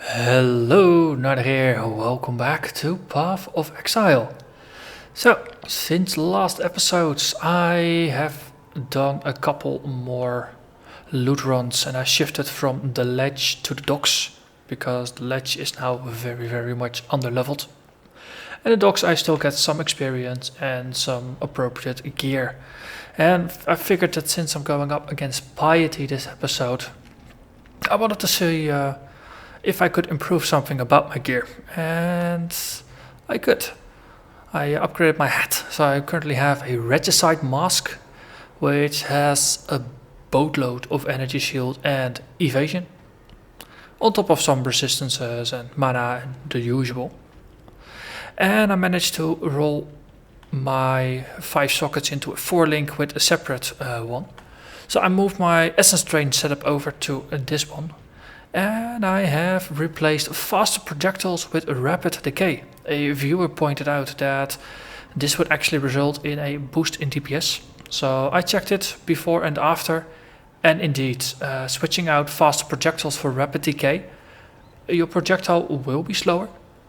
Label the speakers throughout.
Speaker 1: Hello, Narnach here, welcome back to Path of Exile. So, since last episodes I have done a couple more loot runs and I shifted from the ledge to the docks because the ledge is now very much underleveled. And the docks I still get some experience and some appropriate gear. And I figured that since I'm going up against Piety this episode, I wanted to see if I could improve something about my gear, and I could. I upgraded my hat, so I currently have a regicide mask, which has a boatload of energy shield and evasion, on top of some resistances and mana and the usual. And I managed to roll my 5 sockets into a 4-link with a separate one. So I moved my essence drain setup over to this one. And I have replaced faster projectiles with rapid decay. A viewer pointed out that this would actually result in a boost in DPS. So I checked it before and after, and indeed, switching out faster projectiles for rapid decay, your projectile will be slower,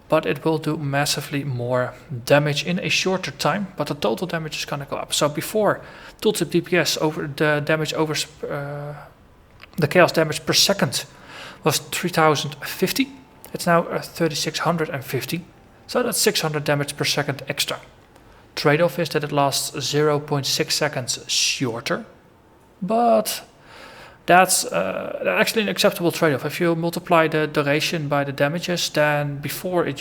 Speaker 1: but it will do massively more damage in a shorter time, but the total damage is gonna go up. So before tooltip DPS over the damage over the chaos damage per second was 3050. It's now 3650, so that's 600 damage per second extra. Trade-off is that it lasts 0.6 seconds shorter, but that's actually an acceptable trade-off. If you multiply the duration by the damages, then before it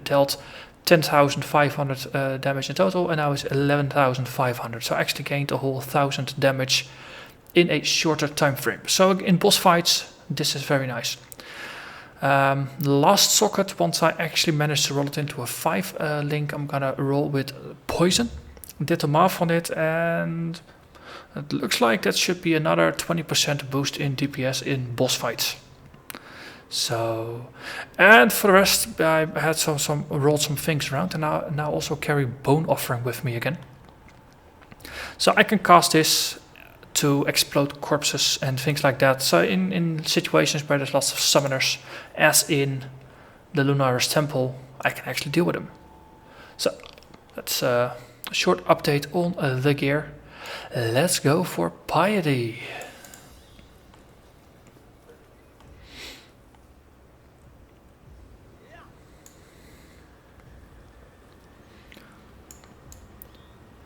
Speaker 1: dealt 10,500 damage in total, and now it's 11,500. So I actually gained a whole 1,000 damage in a shorter time frame. So in boss fights, this is very nice. Last socket, once I actually managed to roll it into a 5 link, I'm gonna roll with poison. Did the math on it, and it looks like that should be another 20% boost in DPS in boss fights. So, and for the rest, I had rolled some things around, and now also carry Bone Offering with me again. So I can cast this to explode corpses and things like that. So in situations where there's lots of summoners, as in the Lunaris Temple, I can actually deal with them. So that's a short update on the gear. Let's go for Piety.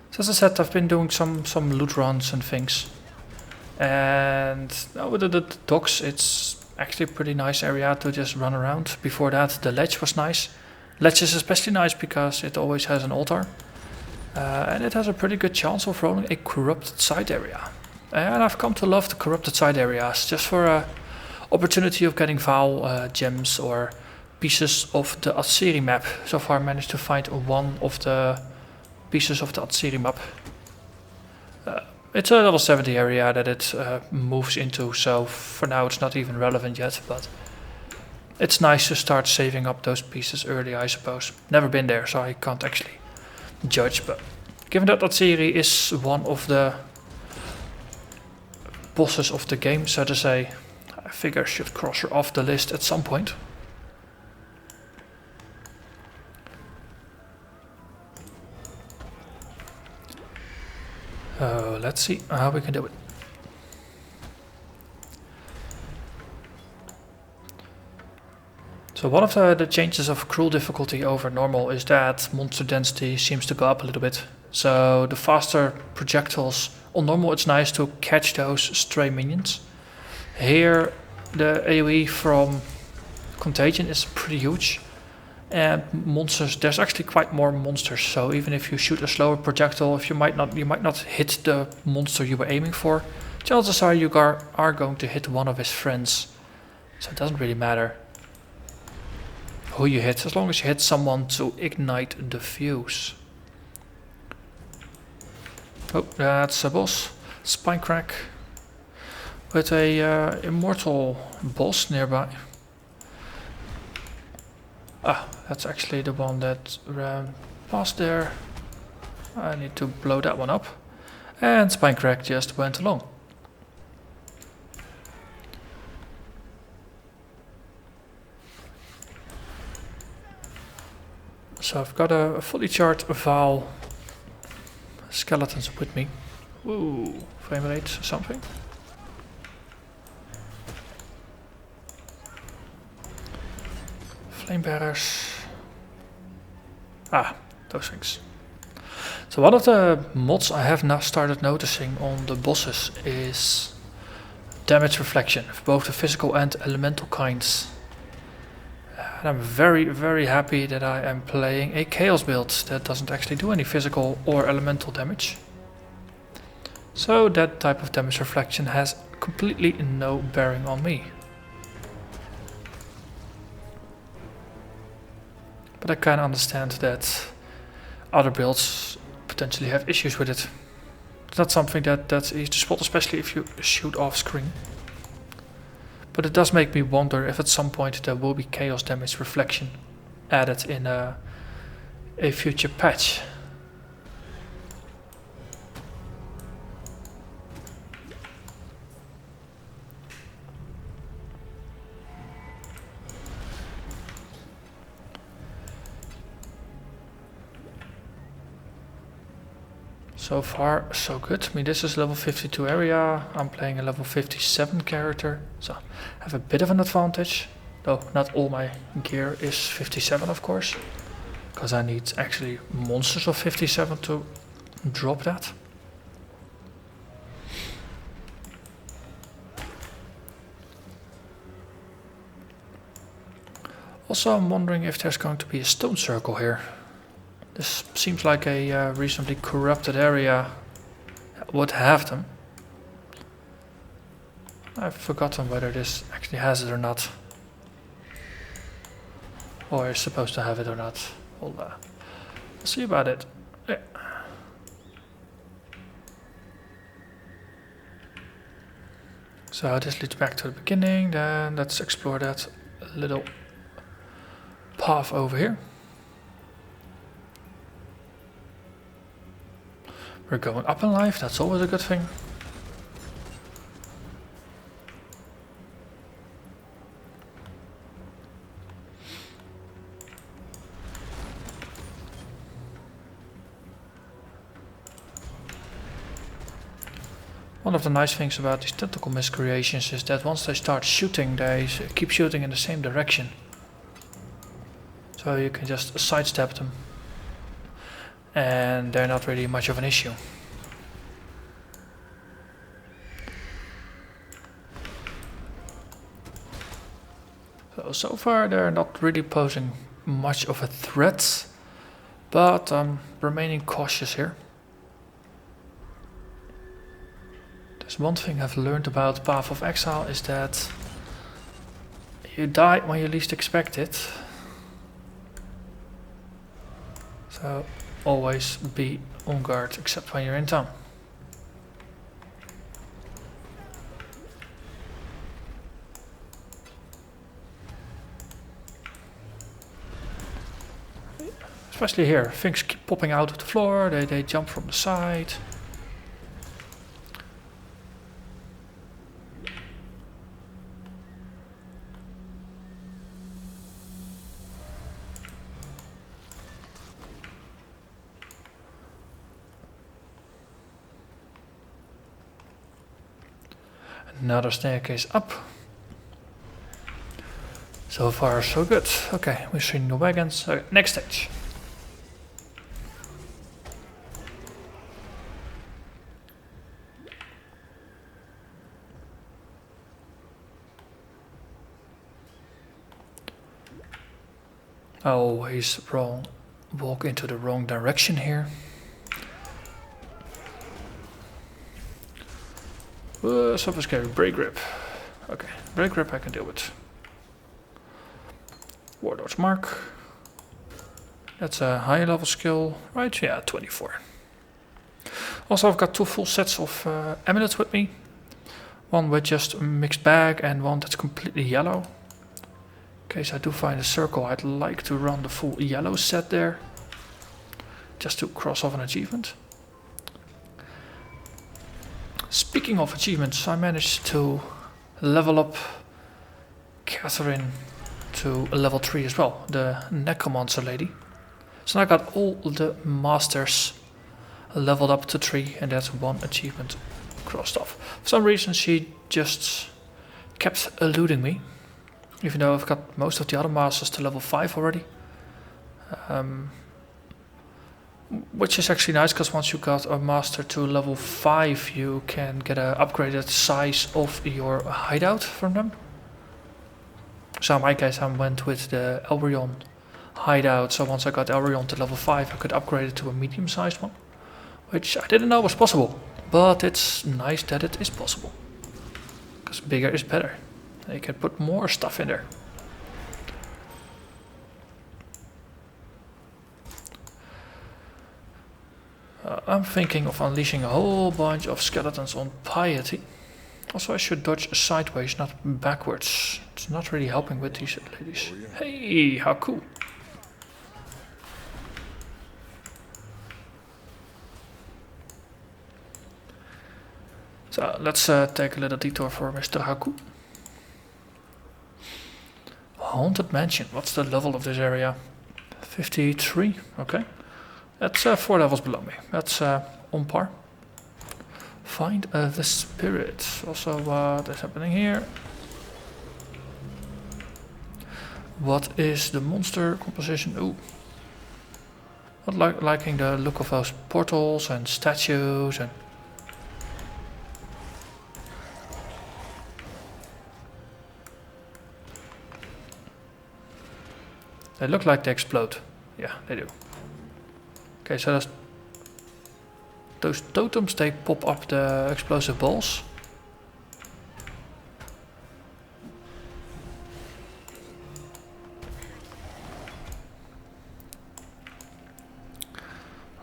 Speaker 1: So as I said, I've been doing some loot runs and things. And with the docks, it's actually a pretty nice area to just run around. Before that, the ledge was nice. Ledge is especially nice because it always has an altar. And it has a pretty good chance of rolling a corrupted side area. And I've come to love the corrupted side areas, just for an opportunity of getting Vaal gems or pieces of the Atsiri map. So far I managed to find one of the pieces of the Atsiri map. It's a level 70 area that it moves into, so for now it's not even relevant yet, but it's nice to start saving up those pieces early, I suppose. Never been there, so I can't actually judge, but given that Atsiri is one of the bosses of the game, so to say, I figure I should cross her off the list at some point. Let's see how we can do it. So one of the changes of cruel difficulty over normal is that monster density seems to go up a little bit. So the faster projectiles, on normal it's nice to catch those stray minions. Here the AoE from Contagion is pretty huge. And monsters, there's actually quite more monsters, so even if you shoot a slower projectile, if you might not hit the monster you were aiming for, chances are you are going to hit one of his friends. So it doesn't really matter who you hit, as long as you hit someone to ignite the fuse. Oh, that's a boss. Spinecrack with a immortal boss nearby. Ah, that's actually the one that ran past there. I need to blow that one up. And Spinecrack just went along. So I've got a fully charged Val skeletons with me. Ooh, frame rate something. Flame bearers. Ah, those things. So one of the mods I have now started noticing on the bosses is damage reflection of both the physical and elemental kinds. And I'm very happy that I am playing a chaos build that doesn't actually do any physical or elemental damage. So that type of damage reflection has completely no bearing on me. But I can understand that other builds potentially have issues with it. It's not something that's easy to spot, especially if you shoot off screen. But it does make me wonder if at some point there will be chaos damage reflection added in a future patch. So far, so good. I mean, this is level 52 area. I'm playing a level 57 character, so I have a bit of an advantage. Though not all my gear is 57, of course, because I need actually monsters of 57 to drop that. Also, I'm wondering if there's going to be a stone circle here. This seems like a reasonably corrupted area would have them. I've forgotten whether this actually has it or not. Or is supposed to have it or not. We'll see about it. Yeah. So this leads back to the beginning. Then let's explore that little path over here. We're going up in life, that's always a good thing. One of the nice things about these tentacle miscreations is that once they start shooting, they keep shooting in the same direction. So you can just sidestep them. And they're not really much of an issue. So far they're not really posing much of a threat, but I'm remaining cautious here. There's one thing I've learned about Path of Exile is that you die when you least expect it. So always be on guard, except when you're in town. Especially here, things keep popping out of the floor, they jump from the side. Another staircase up. So far so good. Okay, we're seeing the wagons. Okay, next stage. I always walk into the wrong direction here. Something scary. Break grip. Okay, break grip I can deal with. Warlord's Mark. That's a high level skill, right? Yeah, 24. Also, I've got two full sets of amulets with me. One with just a mixed bag and one that's completely yellow. In case I do find a circle, I'd like to run the full yellow set there. Just to cross off an achievement. Speaking of achievements, I managed to level up Catherine to level 3 as well, the necromancer lady. So I got all the masters leveled up to 3 and that's 1 achievement crossed off. For some reason she just kept eluding me, even though I've got most of the other masters to level 5 already. Which is actually nice, because once you got a master to level 5 you can get an upgraded size of your hideout from them. So in my case I went with the Elbrion hideout, so once I got Elbrion to level 5 I could upgrade it to a medium sized one, which I didn't know was possible, but it's nice that it is possible, because bigger is better. You can put more stuff in there. I'm thinking of unleashing a whole bunch of skeletons on Piety. Also I should dodge sideways, not backwards. It's not really helping with these ladies. Hey, how cool. So let's take a little detour for Mr. Haku. Haunted Mansion, what's the level of this area? 53, okay. That's 4 levels below me, that's on par. Find the spirit, also what is happening here? What is the monster composition? Ooh. Not liking the look of those portals and statues and... They look like they explode. Yeah, they do. Okay, so those totems, they pop up the explosive balls.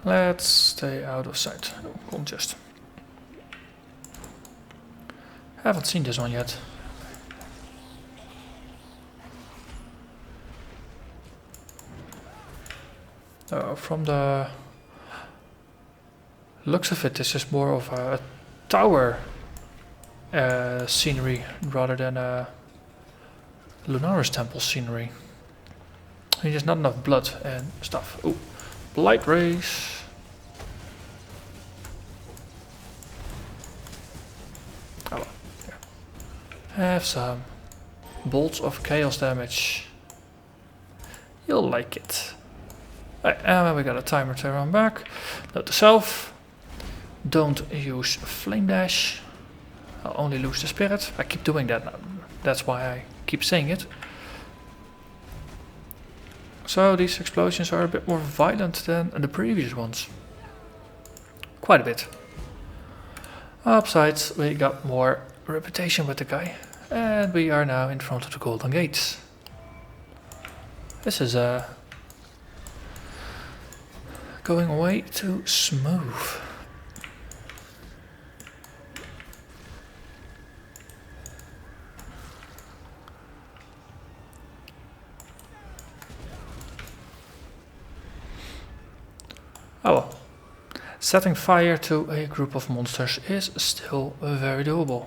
Speaker 1: Let's stay out of sight. Oh, conjust. Haven't seen this one yet. From the looks of it, this is more of a tower scenery rather than a Lunaris temple scenery. There's not enough blood and stuff. Ooh, blight rays. Oh well, yeah. Have some bolts of chaos damage. You'll like it. Right, and we got a timer to run back. Note to self, don't use flame dash. I'll only lose the spirit. I keep doing that now. That's why I keep saying it. So these explosions are a bit more violent than the previous ones. Quite a bit. Upsides, we got more reputation with the guy. And we are now in front of the Golden Gates. This is going way too smooth. Oh well. Setting fire to a group of monsters is still very doable.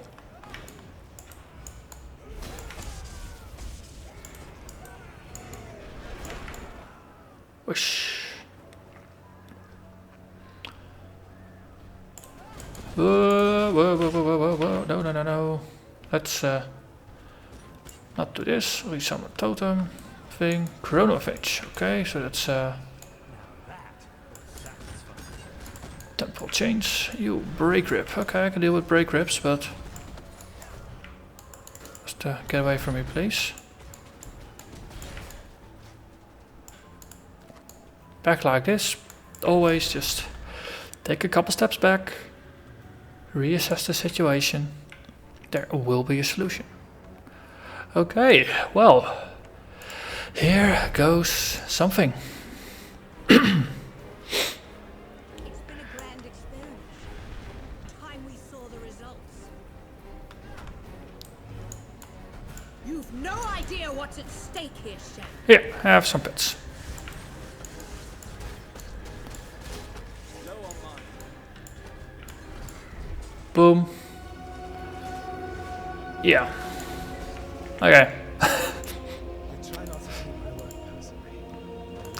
Speaker 1: Whoosh. Whoa. No. Let's not do this. Resummon totem thing. Chronophage. Okay, so that's temporal chains. You break grip. Okay, I can deal with break grips, but just get away from me, please. Back like this. Always just take a couple steps back. Reassess the situation. There will be a solution. Okay, well, here goes something.
Speaker 2: It's been a grand experiment. Time we saw the results. You've no idea what's at stake here, Chef.
Speaker 1: Here, have some pets. Boom. Yeah. Okay.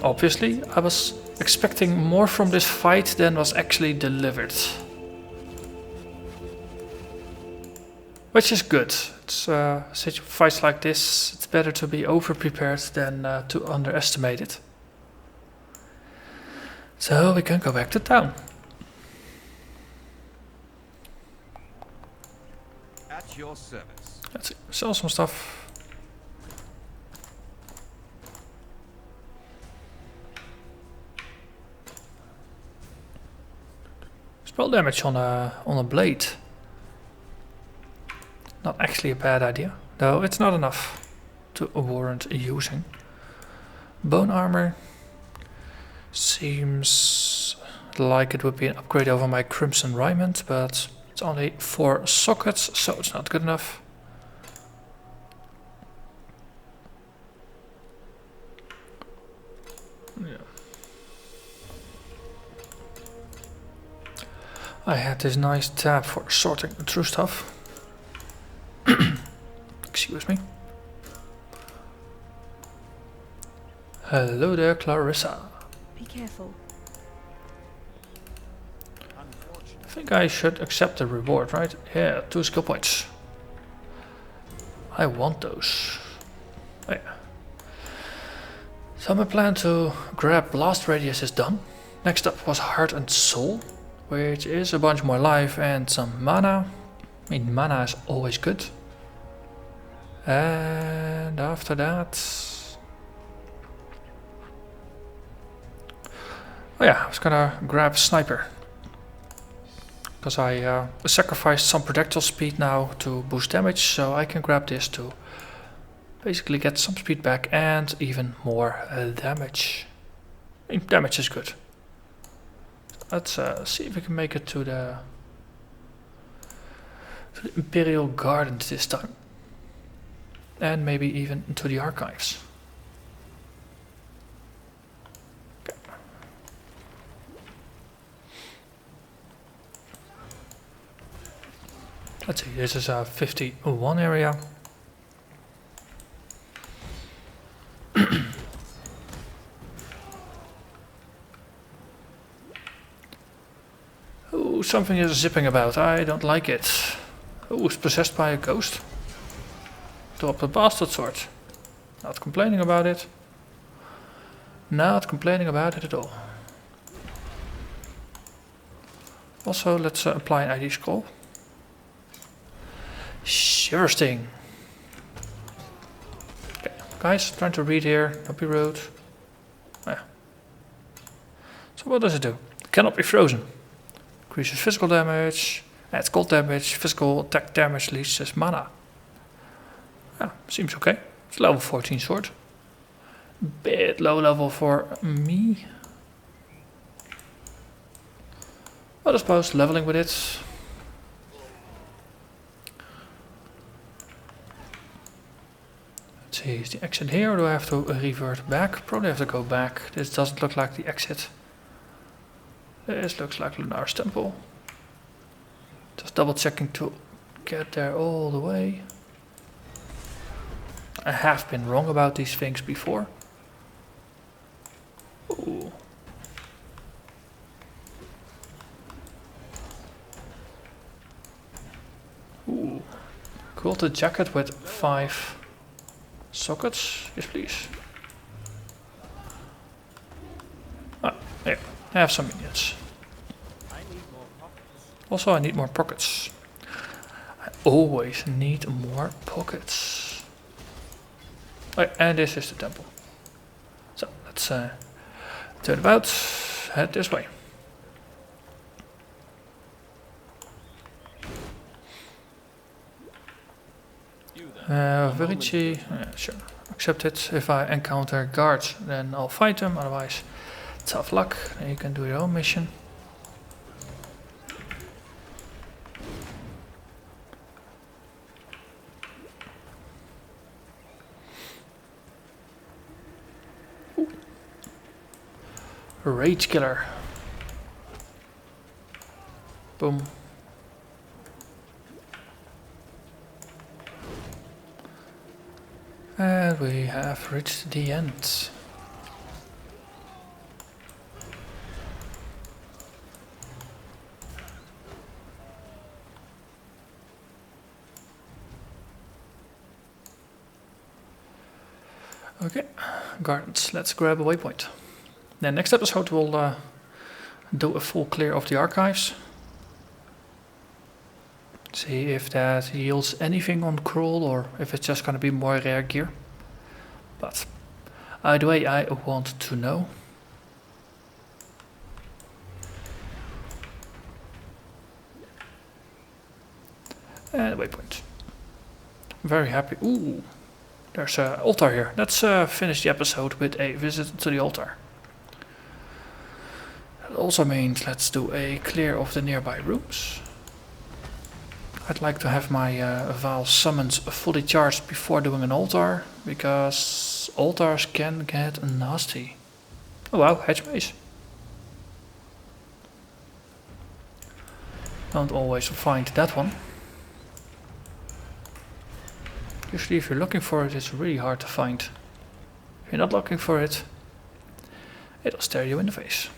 Speaker 1: Obviously, I was expecting more from this fight than was actually delivered. Which is good. It's fights like this, it's better to be over-prepared than to underestimate it. So we can go back to town.
Speaker 3: At your service.
Speaker 1: Let's see, sell some stuff. Spell damage on a blade. Not actually a bad idea, though it's not enough to warrant using. Bone armor seems like it would be an upgrade over my Crimson Raiment, but it's only 4 sockets, so it's not good enough. Yeah. I had this nice tab for sorting through stuff. Excuse me. Hello there, Clarissa.
Speaker 4: Be careful.
Speaker 1: I think I should accept the reward, right? Yeah, 2 skill points. I want those. Oh, yeah. So my plan to grab Blast Radius is done. Next up was Heart and Soul, which is a bunch more life and some mana. I mean, mana is always good. And after that... Oh yeah, I was gonna grab Sniper. Because I sacrificed some projectile speed now to boost damage, so I can grab this to basically get some speed back and even more damage. I mean, damage is good. Let's see if we can make it to the Imperial Gardens this time. And maybe even to the archives. Okay. Let's see, this is a 51 area. Oh, something is zipping about. I don't like it. Oh, it's possessed by a ghost. Drop the bastard sword. Not complaining about it. Not complaining about it at all. Also, let's apply an ID scroll. Shiver Sting. Okay, guys, trying to read here. Don't be rude. Yeah. So what does it do? It cannot be frozen. Increases physical damage, adds cold damage, physical attack damage, leases mana. Yeah, seems okay. It's level 14 sword. Bit low level for me. But I suppose leveling with it. Let's see, is the exit here or do I have to revert back? Probably have to go back. This doesn't look like the exit. This looks like Lunar's temple. Just double checking to get there all the way. I have been wrong about these things before. Ooh. Ooh. Quilted jacket with 5 sockets. Yes, please. Ah, yeah. I have some minions. Also, I need more pockets. I always need more pockets. Oh, and this is the temple. So let's turn about, head this way. Verici, yeah, sure, accept it. If I encounter guards, then I'll fight them. Otherwise, tough luck. Then you can do your own mission. Rage Killer. Boom. And we have reached the end. Okay, gardens, let's grab a waypoint. Then next episode we'll do a full clear of the archives. See if that yields anything on crawl or if it's just gonna be more rare gear. But either way I want to know. And waypoint. Very happy. Ooh, there's an altar here. Let's finish the episode with a visit to the altar. That also means let's do a clear of the nearby rooms. I'd like to have my Vaal summons fully charged before doing an altar, because altars can get nasty. Oh wow, hedge maze. Don't always find that one. Usually if you're looking for it, it's really hard to find. If you're not looking for it, it'll stare you in the face.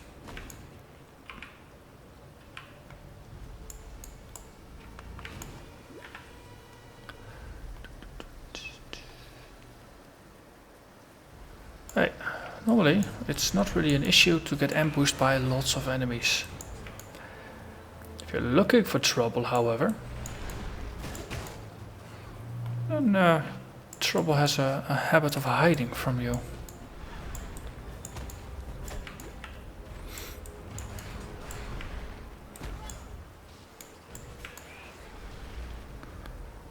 Speaker 1: Hey, normally it's not really an issue to get ambushed by lots of enemies. If you're looking for trouble, however, then trouble has a habit of hiding from you.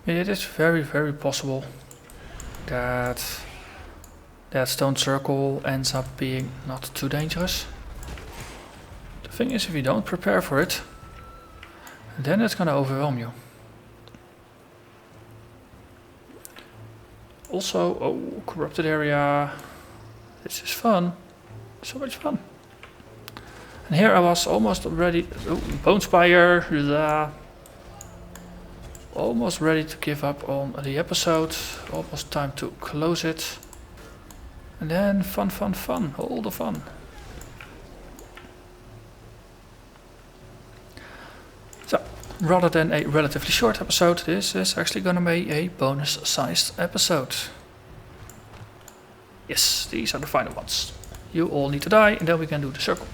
Speaker 1: It is very, very possible that that stone circle ends up being not too dangerous. The thing is, if you don't prepare for it, then it's gonna overwhelm you. Also, oh, corrupted area. This is fun. So much fun. And here I was almost ready. Oh, Bone Spire. Almost ready to give up on the episode. Almost time to close it. And then fun, fun, fun. All the fun. So, rather than a relatively short episode, this is actually gonna be a bonus-sized episode. Yes, these are the final ones. You all need to die, and then we can do the circle.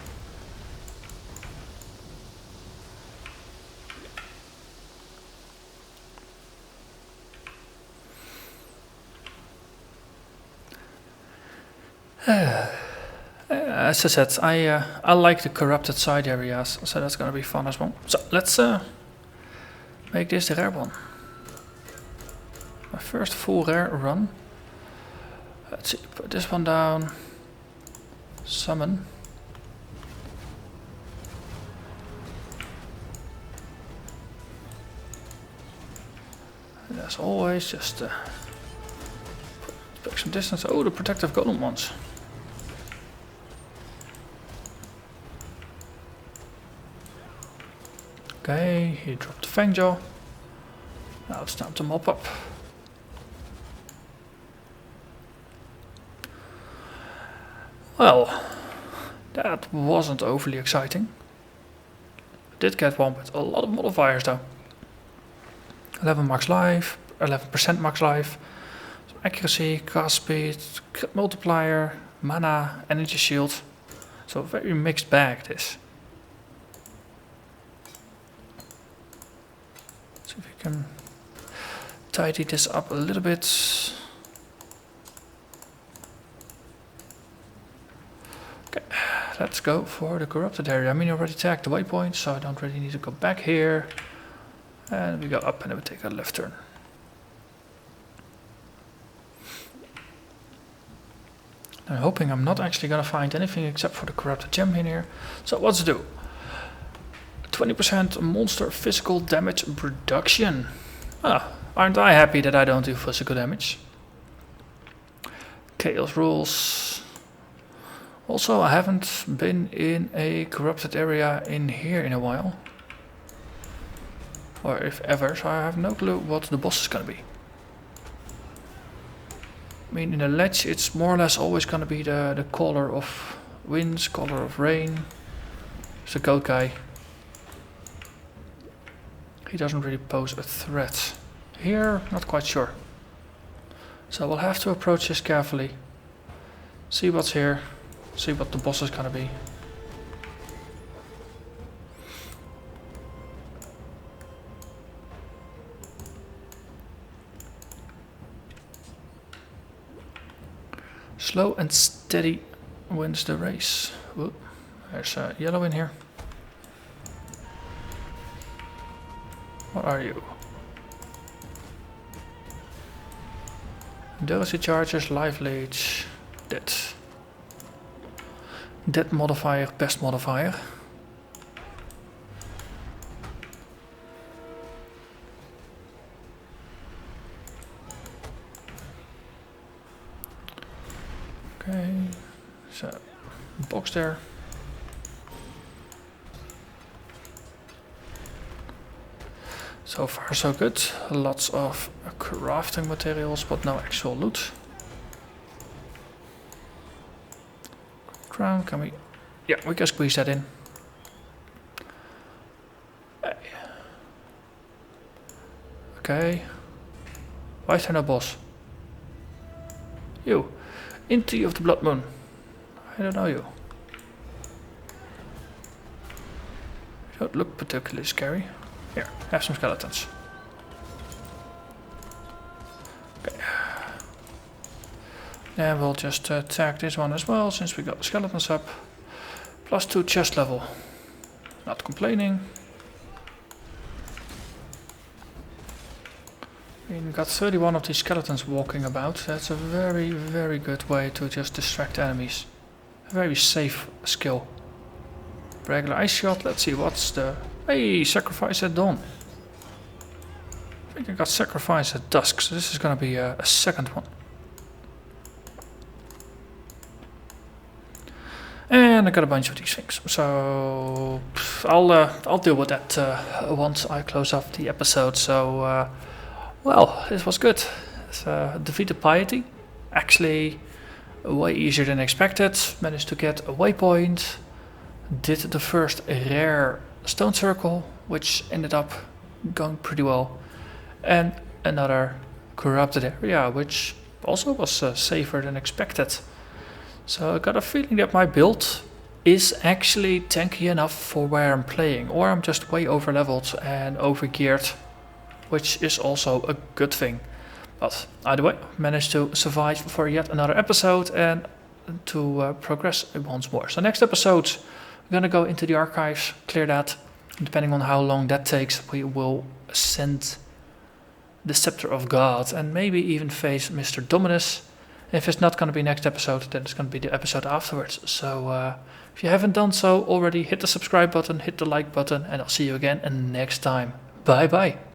Speaker 1: As I said, I like the corrupted side areas, so that's gonna be fun as well. So let's make this the rare one. My first full rare run. Let's see, put this one down. Summon. And as always, just back some distance. Oh, the protective golem ones. Okay, he dropped the Fangjaw. Now it's time to mop up. Well, that wasn't overly exciting. I did get one with a lot of modifiers though. 11 max life, 11% max life, some accuracy, cast speed, crit multiplier, mana, energy shield. So a very mixed bag this. See if we can tidy this up a little bit. Okay, let's go for the corrupted area. I mean, I already tagged the waypoint, so I don't really need to go back here. And we go up and then we take a left turn. I'm hoping I'm not actually gonna find anything except for the corrupted gem in here. So what's to do? 20% monster physical damage reduction. Ah, aren't I happy that I don't do physical damage? Chaos rules. Also, I haven't been in a corrupted area in here in a while. Or if ever, so I have no clue what the boss is gonna be. I mean, in the ledge it's more or less always gonna be the caller of winds, caller of rain. It's a goat guy. He doesn't really pose a threat. Here, not quite sure. So we'll have to approach this carefully. See what's here. See what the boss is gonna be. Slow and steady wins the race. Whoop. There's a yellow in here. What are you? Dosage charges, life leech, dead. Dead modifier, best modifier. Okay, so box there. So far so good. Lots of crafting materials, but no actual loot. Crown, can we? Yeah, we can squeeze that in. Okay. Why is there no boss? You. Into of the Blood Moon. I don't know you. You don't look particularly scary. Here, have some skeletons. Okay. And we'll just tag this one as well, since we got the skeletons up. +2 chest level. Not complaining. We've got 31 of these skeletons walking about. That's a very, very good way to just distract enemies. A very safe skill. Regular ice shot. Let's see what's the... Hey, sacrifice at dawn. I think I got sacrifice at dusk, so this is gonna be a second one. And I got a bunch of these things, so I'll deal with that once I close off the episode. So, well, this was good. Defeated Piety, actually way easier than expected. Managed to get a waypoint. Did the first rare stone circle, which ended up going pretty well, and another corrupted area, which also was safer than expected. So I got a feeling that my build is actually tanky enough for where I'm playing, or I'm just way over leveled and over geared, which is also a good thing. But either way, managed to survive for yet another episode and to progress once more. So next episode, we're gonna go into the archives, clear that. Depending on how long that takes, we will ascend the Scepter of God and maybe even face Mr. Dominus. If it's not gonna be next episode, then it's gonna be the episode afterwards. So if you haven't done so already, hit the subscribe button, hit the like button, and I'll see you again next time. Bye bye.